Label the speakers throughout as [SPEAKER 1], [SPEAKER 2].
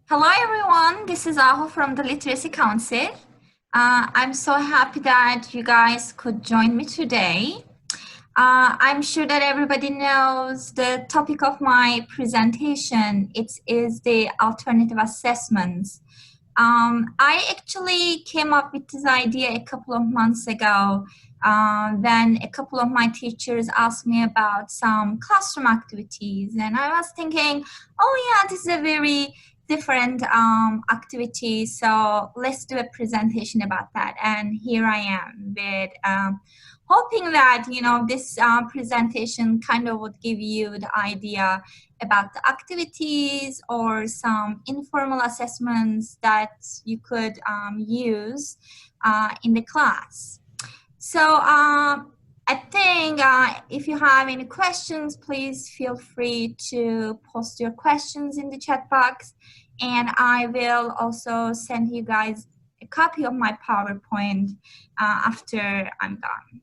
[SPEAKER 1] Hello everyone, this is Aho from the Literacy Council. I'm so happy that you guys could join me today. I'm sure that everybody knows the topic of my presentation. It is the alternative assessments. I actually came up with this idea a couple of months ago when a couple of my teachers asked me about some classroom activities, and I was thinking, oh yeah, this is a very different activity, so let's do a presentation about that. And here I am with hoping that this presentation kind of would give you the idea about the activities or some informal assessments that you could use in the class. So I think if you have any questions, please feel free to post your questions in the chat box, and I will also send you guys a copy of my PowerPoint after I'm done.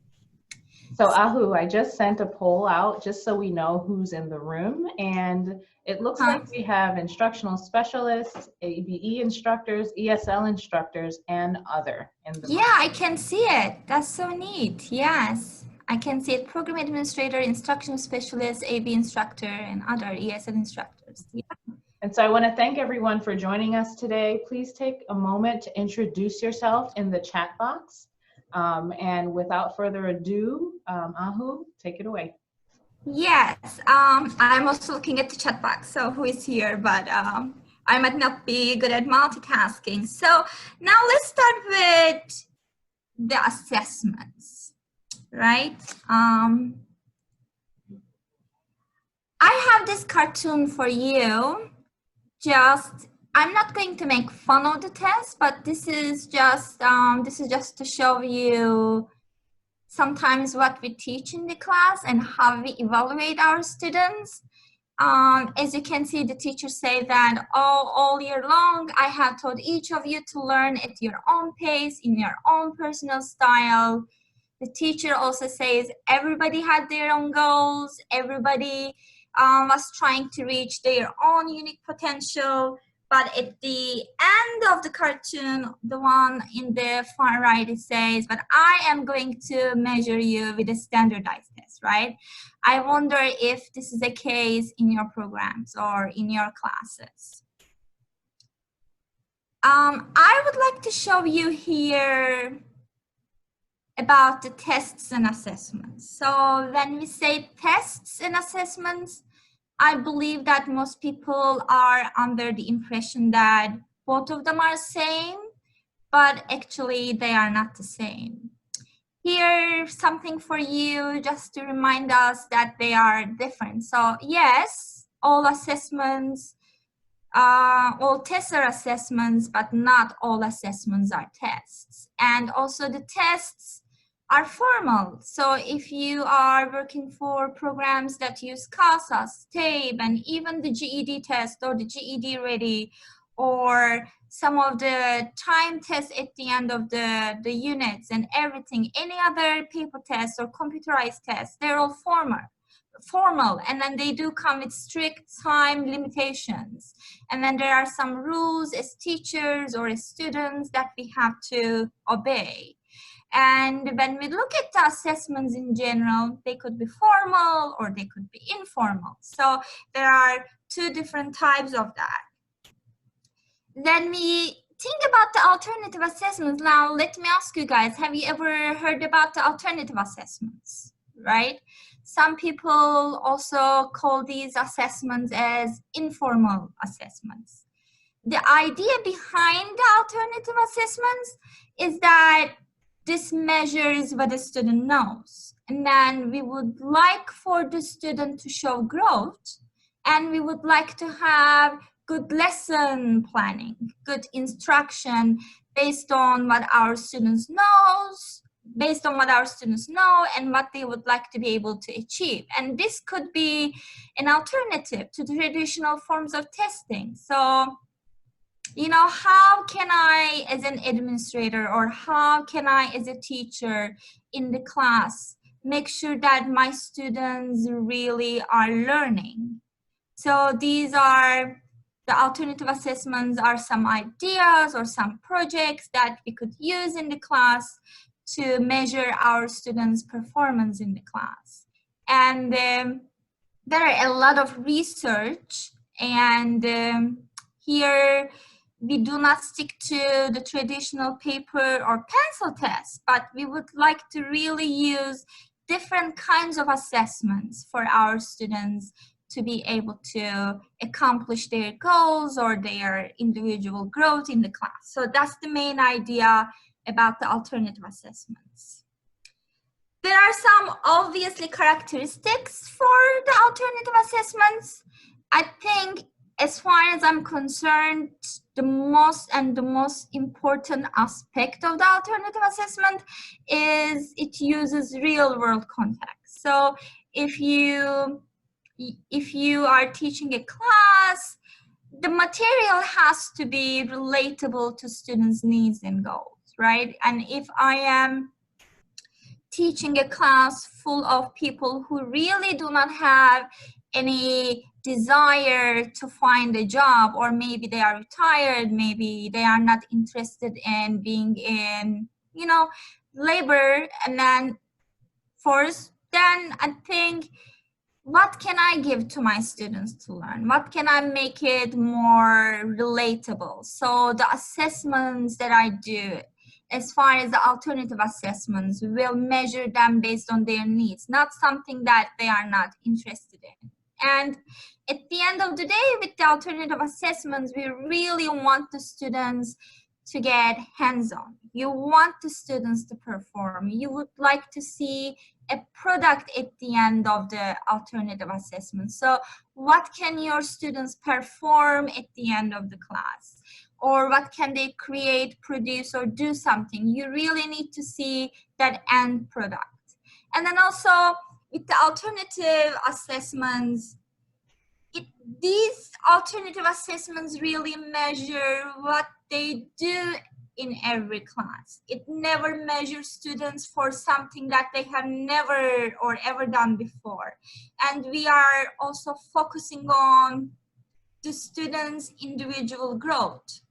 [SPEAKER 2] So Ahu, I just sent a poll out just so we know who's in the room, and it looks like we have instructional specialists, ABE instructors, ESL instructors, and other in the room.
[SPEAKER 1] Yeah, I can see it. That's so neat. Yes, I can see it. Program administrator, instructional specialist, AB instructor, and other ESL instructors. Yeah.
[SPEAKER 2] And so I want to thank everyone for joining us today. Please take a moment to introduce yourself in the chat box. And without further ado, Ahu, take it away.
[SPEAKER 1] Yes, I'm also looking at the chat box, so who is here, but I might not be good at multitasking. So now let's start with the assessments, right? I have this cartoon for you. I'm not going to make fun of the test, but this is just to show you sometimes what we teach in the class and how we evaluate our students. As you can see, the teachers say that all year long, I have taught each of you to learn at your own pace, in your own personal style. The teacher also says everybody had their own goals, everybody was trying to reach their own unique potential. But at the end of the cartoon, the one in the far right, it says, but I am going to measure you with a standardized test, right? I wonder if this is the case in your programs or in your classes. I would like to show you here about the tests and assessments. So when we say tests and assessments, I believe that most people are under the impression that both of them are same, but actually they are not the same. Here's something for you just to remind us that they are different. So yes, all assessments, all tests are assessments, but not all assessments are tests. And also the tests are formal. So if you are working for programs that use CASA, STABE, and even the GED test or the GED Ready, or some of the time tests at the end of the units and everything, any other paper tests or computerized tests, they're all formal, and then they do come with strict time limitations. And then there are some rules as teachers or as students that we have to obey. And when we look at the assessments in general, they could be formal or they could be informal. So there are two different types of that. Then we think about the alternative assessments. Now, let me ask you guys, have you ever heard about the alternative assessments, right? Some people also call these assessments as informal assessments. The idea behind the alternative assessments is that this measures what the student knows. And then we would like for the student to show growth, and we would like to have good lesson planning, good instruction based on what our students know and what they would like to be able to achieve. And this could be an alternative to the traditional forms of testing. So, how can I, as an administrator, or how can I, as a teacher in the class, make sure that my students really are learning? So these are the alternative assessments are some ideas or some projects that we could use in the class to measure our students' performance in the class. And there are a lot of research, and here we do not stick to the traditional paper or pencil test, but we would like to really use different kinds of assessments for our students to be able to accomplish their goals or their individual growth in the class. So that's the main idea about the alternative assessments. There are some obviously characteristics for the alternative assessments. I think as far as I'm concerned, the most important aspect of the alternative assessment is it uses real world context. So if you are teaching a class, the material has to be relatable to students' needs and goals, right? And if I am teaching a class full of people who really do not have any desire to find a job, or maybe they are retired, maybe they are not interested in being in, you know, labor and then force, then I think, what can I give to my students to learn? What can I make it more relatable? So the assessments that I do, as far as the alternative assessments, will measure them based on their needs, not something that they are not interested in. And at the end of the day, with the alternative assessments, we really want the students to get hands-on. You want the students to perform. You would like to see a product at the end of the alternative assessment. So what can your students perform at the end of the class? Or what can they create, produce, or do something? You really need to see that end product. And then also with the alternative assessments, these alternative assessments really measure what they do in every class. It never measures students for something that they have never or ever done before. And we are also focusing on the students' individual growth.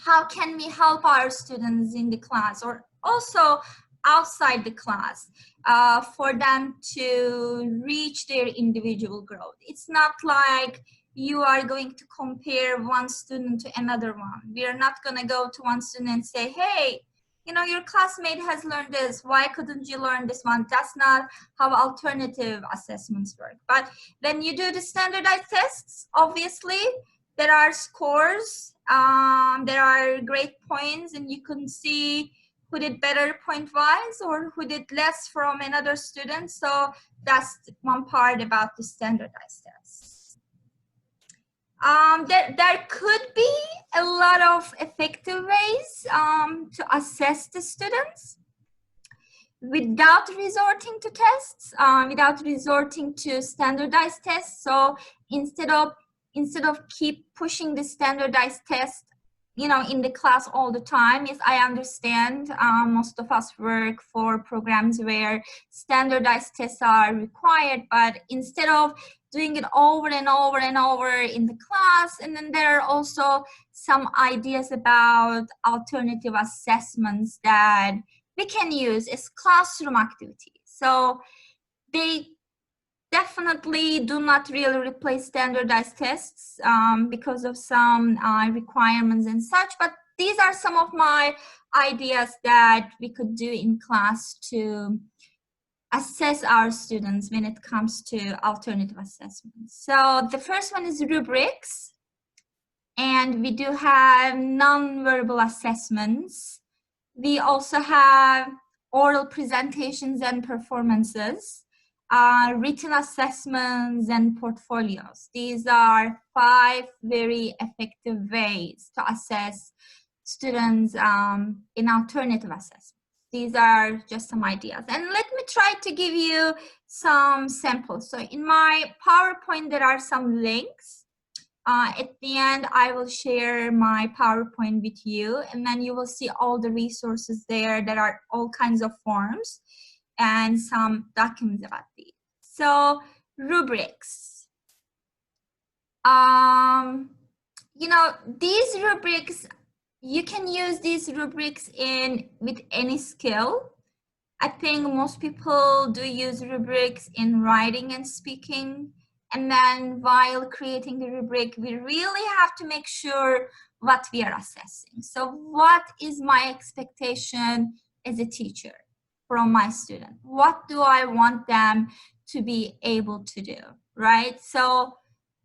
[SPEAKER 1] How can we help our students in the class or also outside the class for them to reach their individual growth? It's not like you are going to compare one student to another one. We are not going to go to one student and say, hey, you know, your classmate has learned this. Why couldn't you learn this one? That's not how alternative assessments work. But when you do the standardized tests, obviously, there are scores, there are grade points, and you can see who did better point-wise or who did less from another student. So that's one part about the standardized tests. There could be a lot of effective ways to assess the students without resorting to tests, without resorting to standardized tests. So instead of keep pushing the standardized test, you know, in the class all the time, is I understand most of us work for programs where standardized tests are required, but instead of doing it over and over and over in the class, and then there are also some ideas about alternative assessments that we can use as classroom activities. So they definitely do not really replace standardized tests because of some requirements and such, but these are some of my ideas that we could do in class to assess our students when it comes to alternative assessments. So the first one is rubrics, and we do have non-verbal assessments. We also have oral presentations and performances, written assessments, and portfolios. These are 5 very effective ways to assess students in alternative assessments. These are just some ideas. And let me try to give you some samples. So in my PowerPoint, there are some links. At the end, I will share my PowerPoint with you, and then you will see all the resources there. There are all kinds of forms and some documents about these. So rubrics. you know, these rubrics, you can use these rubrics with any skill. I think most people do use rubrics in writing and speaking. And then while creating the rubric, we really have to make sure what we are assessing. So what is my expectation as a teacher from my student? What do I want them to be able to do, right? So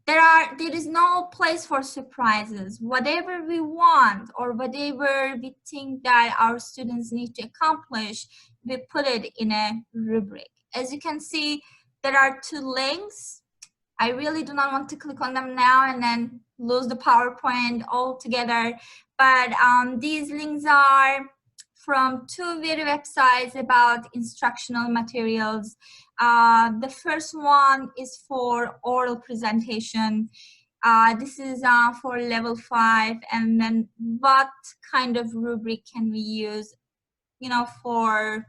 [SPEAKER 1] there is no place for surprises. Whatever we want or whatever we think that our students need to accomplish, we put it in a rubric. As you can see, there are 2 links. I really do not want to click on them now and then lose the PowerPoint altogether. But these links are from 2 video websites about instructional materials. The first one is for oral presentation. This is for level 5, and then what kind of rubric can we use, you know, for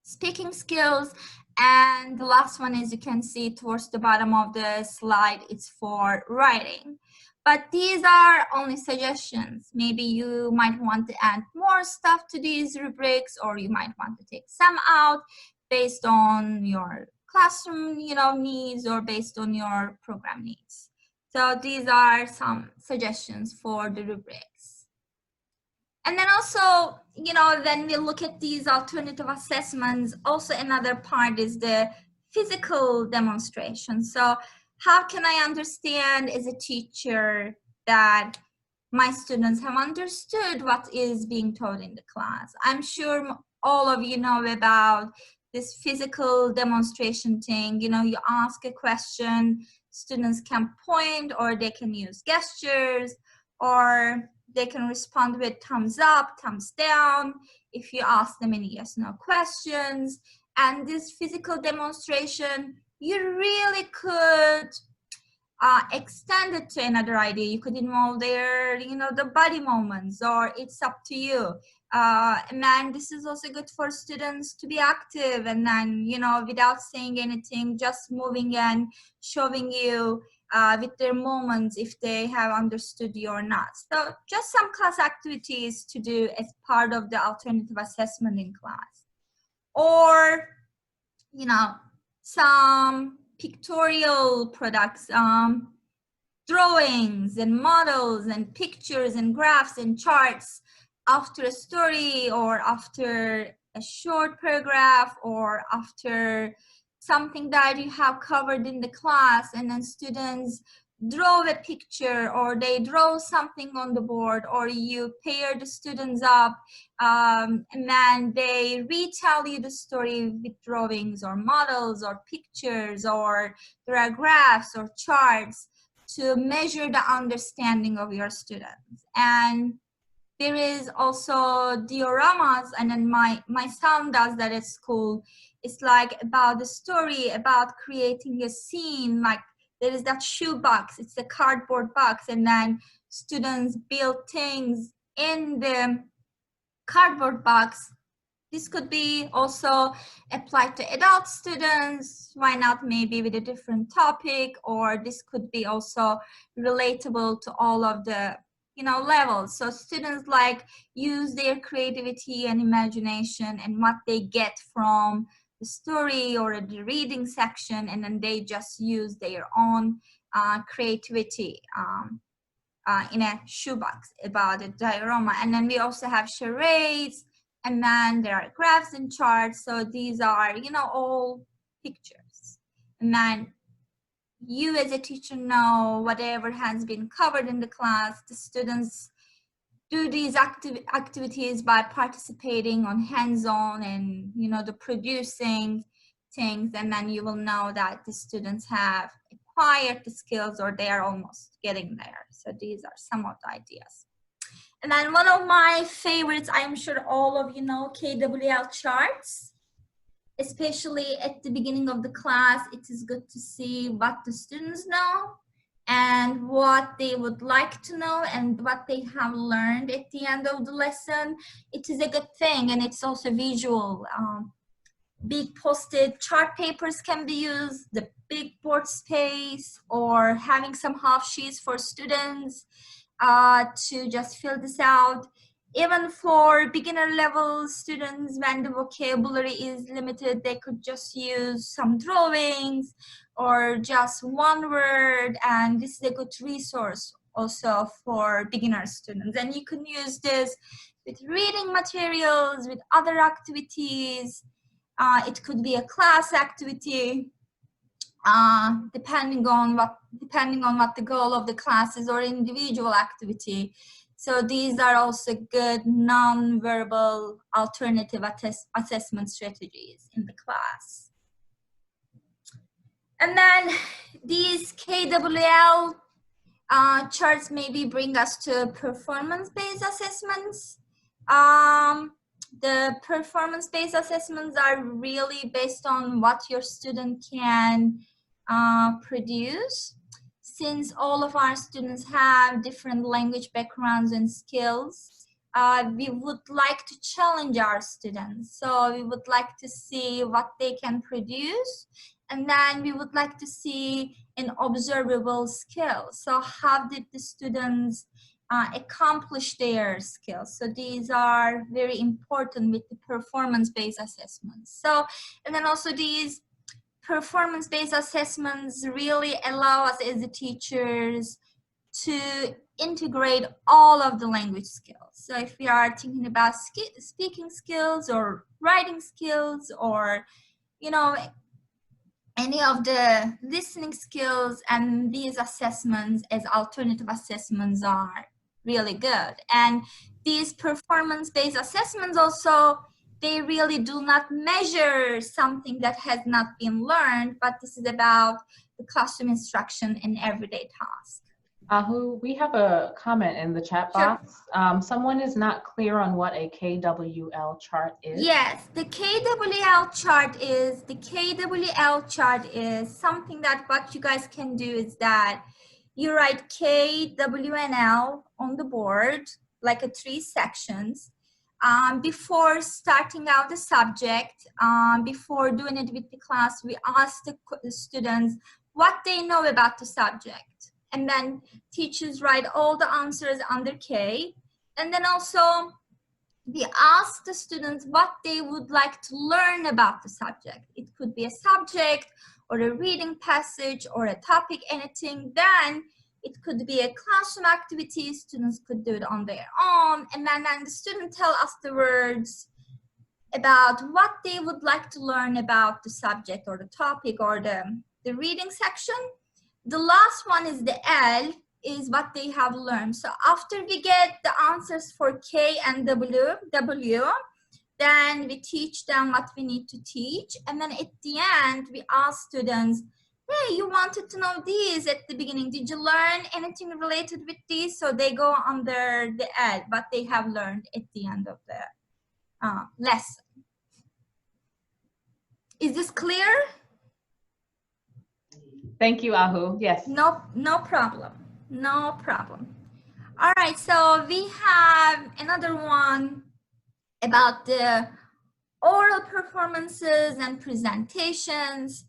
[SPEAKER 1] speaking skills. And the last one, as you can see towards the bottom of the slide, it's for writing. But these are only suggestions. Maybe you might want to add more stuff to these rubrics, or you might want to take some out based on your classroom, you know, needs, or based on your program needs. So these are some suggestions for the rubrics. And then also, you know, when we look at these alternative assessments, also another part is the physical demonstration. So how can I understand as a teacher that my students have understood what is being taught in the class? I'm sure all of you know about this physical demonstration thing. You know, you ask a question, students can point, or they can use gestures, or they can respond with thumbs up, thumbs down, if you ask them any yes/no questions. And this physical demonstration, you really could extend it to another idea. You could involve their, you know, the body movements, or it's up to you. And then this is also good for students to be active, and then, you know, without saying anything, just moving and showing you with their movements if they have understood you or not. So just some class activities to do as part of the alternative assessment in class. Or, you know, some pictorial products, drawings and models and pictures and graphs and charts after a story, or after a short paragraph, or after something that you have covered in the class, and then students draw a picture, or they draw something on the board, or you pair the students up, and then they retell you the story with drawings or models or pictures, or there are graphs or charts to measure the understanding of your students. And there is also dioramas, and then my son does that at school. It's like about the story, about creating a scene. Like there is that shoe box, it's a cardboard box, and then students build things in the cardboard box. This could be also applied to adult students. Why not maybe with a different topic? Or this could be also relatable to all of the, you know, levels. So students like use their creativity and imagination and what they get from the story or the reading section, and then they just use their own creativity in a shoebox about a diorama. And then we also have charades, and then there are graphs and charts. So these are, you know, all pictures. And then you as a teacher know whatever has been covered in the class. The students do these activities by participating on hands-on and, you know, the producing things. And then you will know that the students have acquired the skills, or they are almost getting there. So these are some of the ideas. And then one of my favorites, I'm sure all of you know, KWL charts. Especially at the beginning of the class, it is good to see what the students know and what they would like to know and what they have learned at the end of the lesson. It is a good thing, and it's also visual. Big posted chart papers can be used, the big board space, or having some half sheets for students. to just fill this out. Even for beginner level students, when the vocabulary is limited, they could just use some drawings or just one word, and this is a good resource also for beginner students. And you can use this with reading materials, with other activities. It could be a class activity, depending on what the goal of the class is, or individual activity. So these are also good non-verbal alternative assessment strategies in the class. And then these KWL charts maybe bring us to performance-based assessments. The performance-based assessments are really based on what your student can produce. Since all of our students have different language backgrounds and skills, we would like to challenge our students. So we would like to see what they can produce, and then we would like to see an observable skill. So how did the students accomplish their skills? So these are very important with the performance-based assessments. So, and then also these performance-based assessments really allow us as the teachers to integrate all of the language skills. So if we are thinking about speaking skills or writing skills, or, you know, any of the listening skills, and these assessments as alternative assessments are really good. And these performance-based assessments also, they really do not measure something that has not been learned, but this is about the classroom instruction and everyday tasks.
[SPEAKER 2] Ahu, we have a comment in the chat box. Sure. Someone is not clear on what a KWL chart is.
[SPEAKER 1] Yes, the KWL chart is something that what you guys can do is that you write K, W, and L on the board, like a 3 sections. Before starting out the subject, before doing it with the class, we ask the students what they know about the subject. And then teachers write all the answers under K. And then also we ask the students what they would like to learn about the subject. It could be a subject or a reading passage or a topic, anything. Then it could be a classroom activity. Students could do it on their own. And then the student tell afterwards about what they would like to learn about the subject or the topic or the reading section. The last one is the L, is what they have learned. So after we get the answers for K and W, then we teach them what we need to teach. And then at the end, we ask students, hey, you wanted to know these at the beginning. Did you learn anything related with these? So they go under the L, what they have learned at the end of the lesson. Is this clear?
[SPEAKER 2] Thank you, Ahu. Yes.
[SPEAKER 1] No problem. No problem. All right, so we have another one about the oral performances and presentations.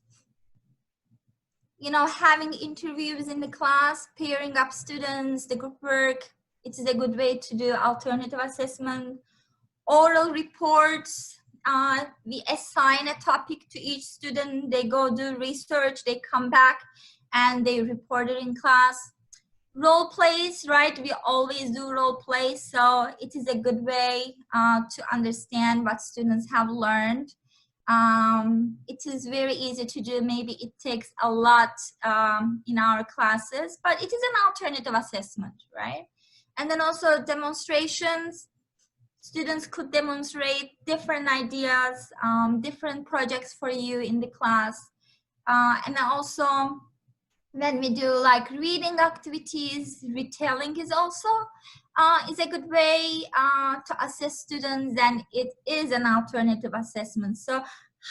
[SPEAKER 1] You know, having interviews in the class, pairing up students, the group work, it is a good way to do alternative assessment. Oral reports, we assign a topic to each student, they go do research, they come back and they report it in class. Role plays, right? We always do role plays, so it is a good way to understand what students have learned. It is very easy to do. Maybe it takes a lot in our classes, but it is an alternative assessment, right? And then also demonstrations. Students could demonstrate different ideas, different projects for you in the class. And then also, when we do like reading activities, retelling is also is a good way to assess students, and it is an alternative assessment. So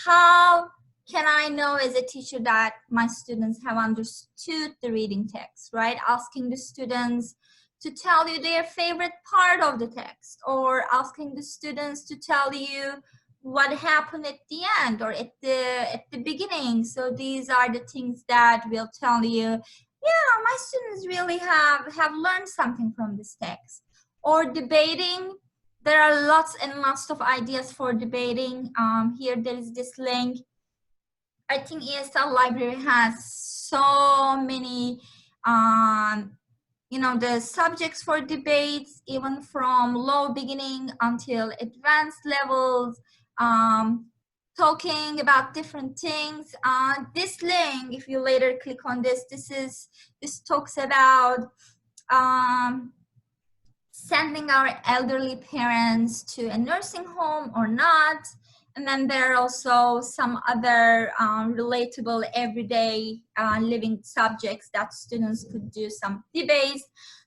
[SPEAKER 1] how can I know as a teacher that my students have understood the reading text, right? Asking the students to tell you their favorite part of the text, or asking the students to tell you what happened at the end or at the beginning. So these are the things that will tell you, yeah, my students really have learned something from this text. Or debating, there are lots and lots of ideas for debating. Here there is this link. I think ESL library has so many, you know, the subjects for debates, even from low beginning until advanced levels, talking about different things. This link, if you later click on this, this talks about sending our elderly parents to a nursing home or not. And then there are also some other relatable everyday living subjects that students could do some debates.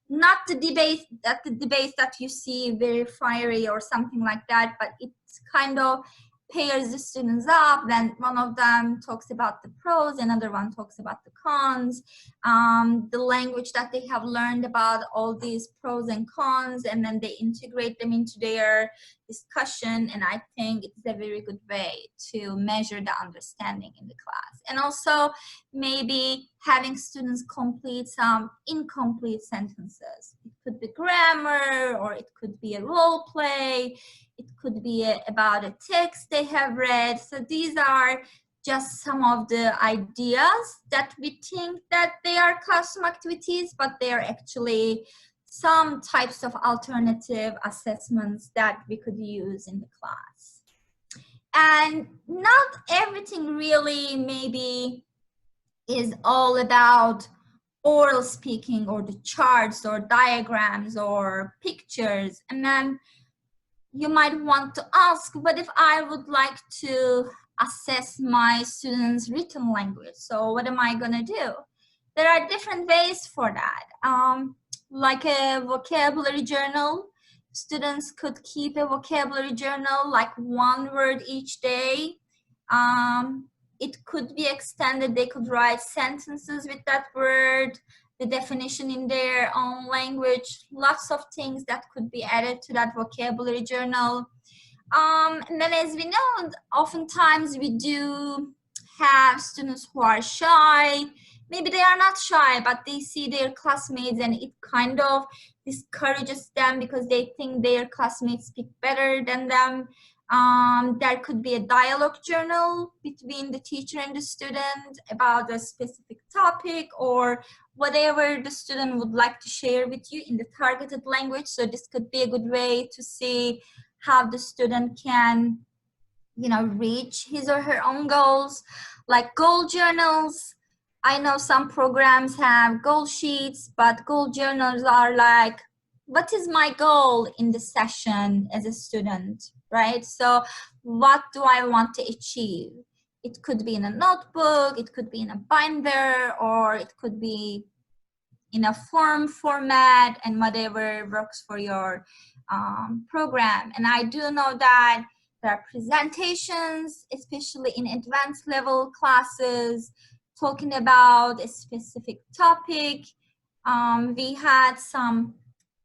[SPEAKER 1] Not the debates that you see very fiery or something like that, but it's kind of pairs the students up. Then one of them talks about the pros, another one talks about the cons, the language that they have learned about all these pros and cons, and then they integrate them into their discussion. And I think it's a very good way to measure the understanding in the class. And also maybe having students complete some incomplete sentences. It could be grammar, or it could be a role play. It could be about a text they have read. So these are just some of the ideas that we think that they are classroom activities, but they are actually some types of alternative assessments that we could use in the class. And not everything really maybe is all about oral speaking or the charts or diagrams or pictures. And then you might want to ask, what if I would like to assess my students' written language? So what am I going to do? There are different ways for that. Like a vocabulary journal. Students could keep a vocabulary journal, like one word each day. It could be extended. They could write sentences with that word, the definition in their own language, lots of things that could be added to that vocabulary journal. And then, as we know, oftentimes we do have students who are shy. Maybe they are not shy, but they see their classmates and it kind of discourages them because they think their classmates speak better than them. There could be a dialogue journal between the teacher and the student about a specific topic or whatever the student would like to share with you in the targeted language. So this could be a good way to see how the student can, you know, reach his or her own goals. Like goal journals. I know some programs have goal sheets, but goal journals are like, what is my goal in the session as a student, right? So what do I want to achieve? It could be in a notebook, it could be in a binder, or it could be in a form format, and whatever works for your program. And I do know that there are presentations, especially in advanced level classes, talking about a specific topic. We had some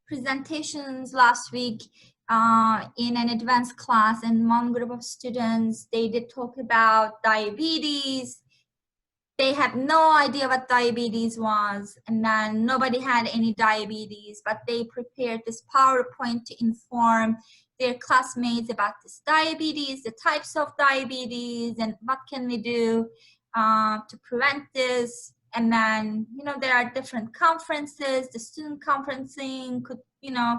[SPEAKER 1] presentations last week in an advanced class, and one group of students, they did talk about diabetes. They had no idea what diabetes was, and then nobody had any diabetes, but they prepared this PowerPoint to inform their classmates about this diabetes, the types of diabetes, and what can we do to prevent this. And then, you know, there are different conferences. The student conferencing could, you know,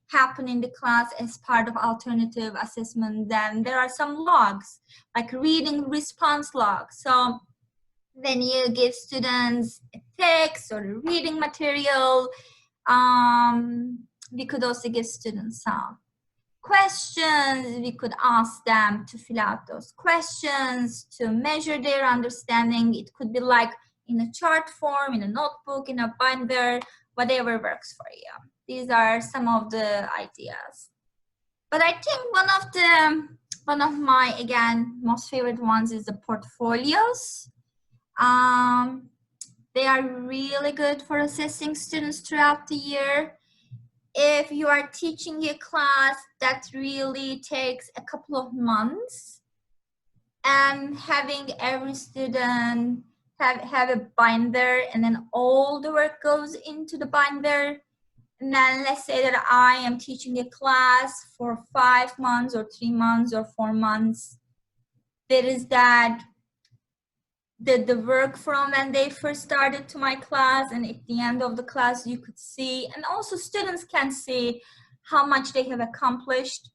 [SPEAKER 1] happen in the class as part of alternative assessment. Then there are some logs, like reading response logs. So when you give students a text or a reading material, we could also give students some questions. We could ask them to fill out those questions to measure their understanding. It could be like in a chart form, in a notebook, in a binder, whatever works for you. These are some of the ideas. But I think one of my, again, most favorite ones is the portfolios. They are really good for assessing students throughout the year. If you are teaching a class that really takes a couple of months, and having every student have a binder, and then all the work goes into the binder. And then let's say that I am teaching a class for 5 months or 3 months or 4 months. There is that the work from when they first started to my class, and at the end of the class you could see, and also students can see how much they have accomplished.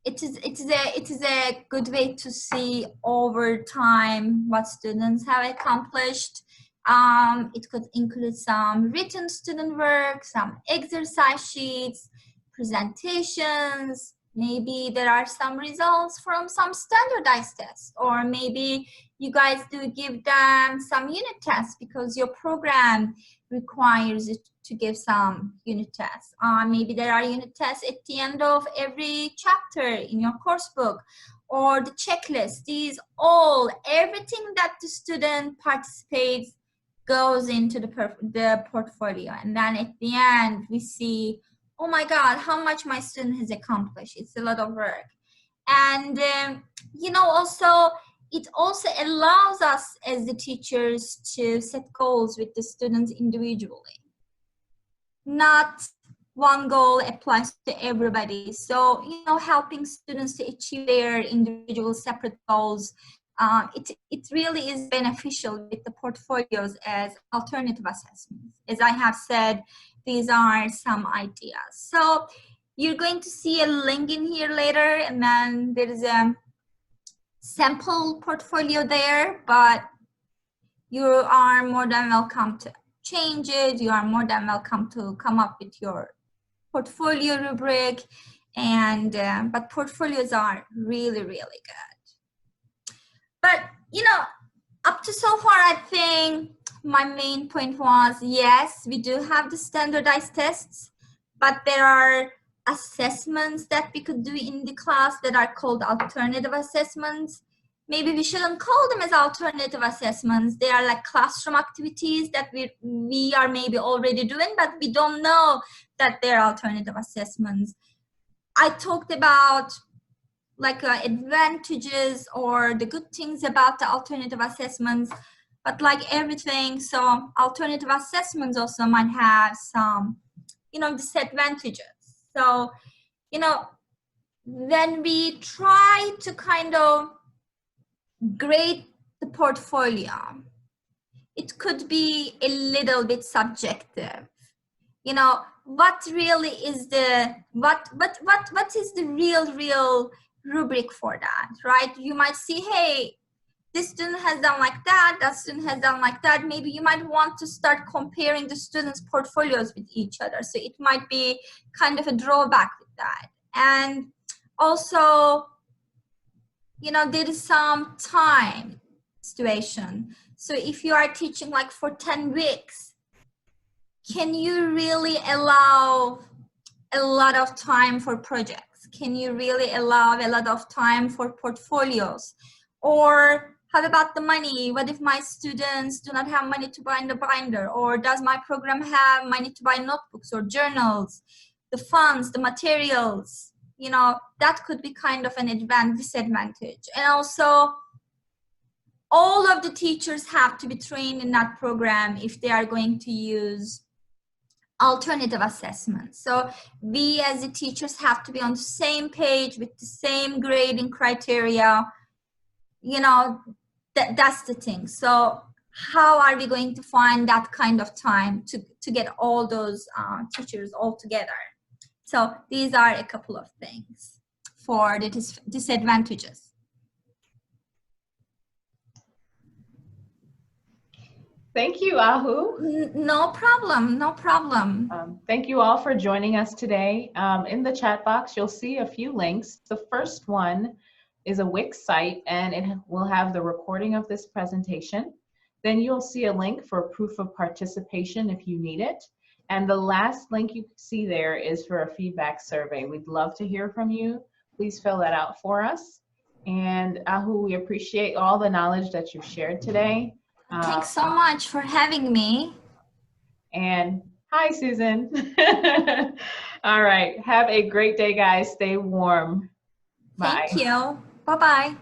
[SPEAKER 1] It is a good way to see over time what students have accomplished. It could include some written student work, some exercise sheets, presentations. Maybe there are some results from some standardized tests, or maybe you guys do give them some unit tests because your program requires it to give some unit tests. Maybe there are unit tests at the end of every chapter in your course book, or the checklist. These all, everything that the student participates goes into the portfolio. And then at the end, we see, oh my God, how much my student has accomplished. It's a lot of work. And, you know, also, it also allows us as the teachers to set goals with the students individually. Not one goal applies to everybody. So, you know, helping students to achieve their individual separate goals, it really is beneficial with the portfolios as alternative assessments. As I have said, these are some ideas. So you're going to see a link in here later, and then there is a sample portfolio there, but you are more than welcome to change it. You are more than welcome to come up with your portfolio rubric, and but portfolios are really, really good. But you know, up to so far, I think my main point was, yes, we do have the standardized tests, but there are assessments that we could do in the class that are called alternative assessments. Maybe we shouldn't call them as alternative assessments. They are like classroom activities that we are maybe already doing, but we don't know that they're alternative assessments. I talked about like advantages or the good things about the alternative assessments, but like everything, so alternative assessments also might have some, you know, disadvantages. So, you know, when we try to kind of grade the portfolio, it could be a little bit subjective. You know, what really is the what is the real rubric for that, right? You might see, hey, this student has done like that, that student has done like that. Maybe you might want to start comparing the students' portfolios with each other. So it might be kind of a drawback with that. And also, you know, there is some time situation. So if you are teaching like for 10 weeks, can you really allow a lot of time for projects? Can you really allow a lot of time for portfolios? Or how about the money? What if my students do not have money to buy the binder? Or does my program have money to buy notebooks or journals, the funds, the materials? You know, that could be kind of an disadvantage. And also, all of the teachers have to be trained in that program if they are going to use alternative assessments. So we as the teachers have to be on the same page with the same grading criteria. You know, that's the thing. So how are we going to find that kind of time to get all those teachers all together? So these are a couple of things for the disadvantages.
[SPEAKER 2] Thank you, Ahu.
[SPEAKER 1] No problem, no problem.
[SPEAKER 2] Thank you all for joining us today. In the chat box, you'll see a few links. The first one is a Wix site, and it will have the recording of this presentation. Then you'll see a link for proof of participation if you need it. And the last link you see there is for a feedback survey. We'd love to hear from you. Please fill that out for us. And Ahu, we appreciate all the knowledge that you've shared today.
[SPEAKER 1] Thanks so much for having me.
[SPEAKER 2] And hi, Susan. All right. Have a great day, guys. Stay warm. Bye.
[SPEAKER 1] Thank you. Bye-bye.